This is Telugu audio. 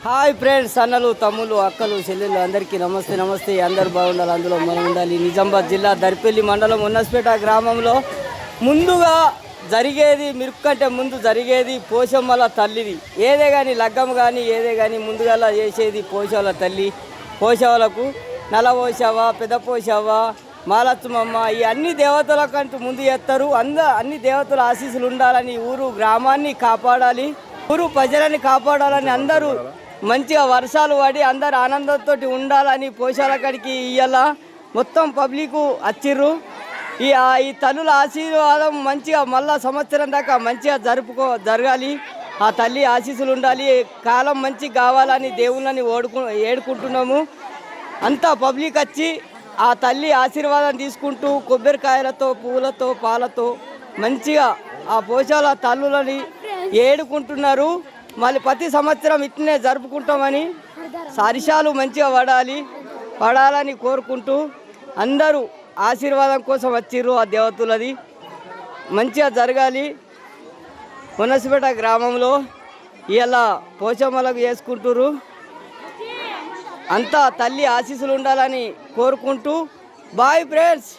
హాయ్ ఫ్రెండ్స్, అన్నలు, తమ్ముళ్ళు, అక్కలు, చెల్లెళ్ళు అందరికీ నమస్తే. నమస్తే. అందరు బాగుండాలి, అందులో మనం ఉండాలి. నిజామాబాద్ జిల్లా దర్పల్లి మండలం ఉన్నస్పేట గ్రామంలో ముందుగా జరిగేది, మిరుపు కంటే ముందు జరిగేది పోషమ్మల తల్లిది. ఏదే కానీ లగ్గం కానీ ఏదే కానీ ముందుగా చేసేది పోషవల తల్లి. పోషవలకు నల పోషవ, పెద్ద పోషవ, మాలత్మమ్మ, ఈ అన్ని దేవతల కంటూ ముందు చేస్తారు. అన్ని దేవతల ఆశీస్సులు ఉండాలని, ఊరు గ్రామాన్ని కాపాడాలి, ఊరు ప్రజలని కాపాడాలని, అందరూ మంచిగా వర్షాలు పడి అందరు ఆనందంతో ఉండాలని పోషాల కాడికి ఇయ్యాల మొత్తం పబ్లిక్ వచ్చిర్రు. ఈ తల్లుల ఆశీర్వాదం మంచిగా మళ్ళా సంవత్సరం దాకా మంచిగా జరగాలి. ఆ తల్లి ఆశీస్సులు ఉండాలి, కాలం మంచి కావాలని దేవుళ్ళని ఏడుకుంటున్నాము. అంతా పబ్లిక్ వచ్చి ఆ తల్లి ఆశీర్వాదం తీసుకుంటూ కొబ్బరికాయలతో, పూలతో, పాలతో మంచిగా ఆ పోషాల తల్లులని ఏడుకుంటున్నారు. మళ్ళీ ప్రతి సంవత్సరం ఇట్లనే జరుపుకుంటామని, సరిశాలు మంచిగా పడాలని కోరుకుంటూ అందరూ ఆశీర్వాదం కోసం వచ్చిర్రు. ఆ దేవతలది మంచిగా జరగాలి. ఉన్నస్పేట గ్రామంలో ఇలా పోచమ్మలకు చేసుకుంటుర్రు. అంతా తల్లి ఆశీస్సులు ఉండాలని కోరుకుంటూ బాయ్ ఫ్రెండ్స్.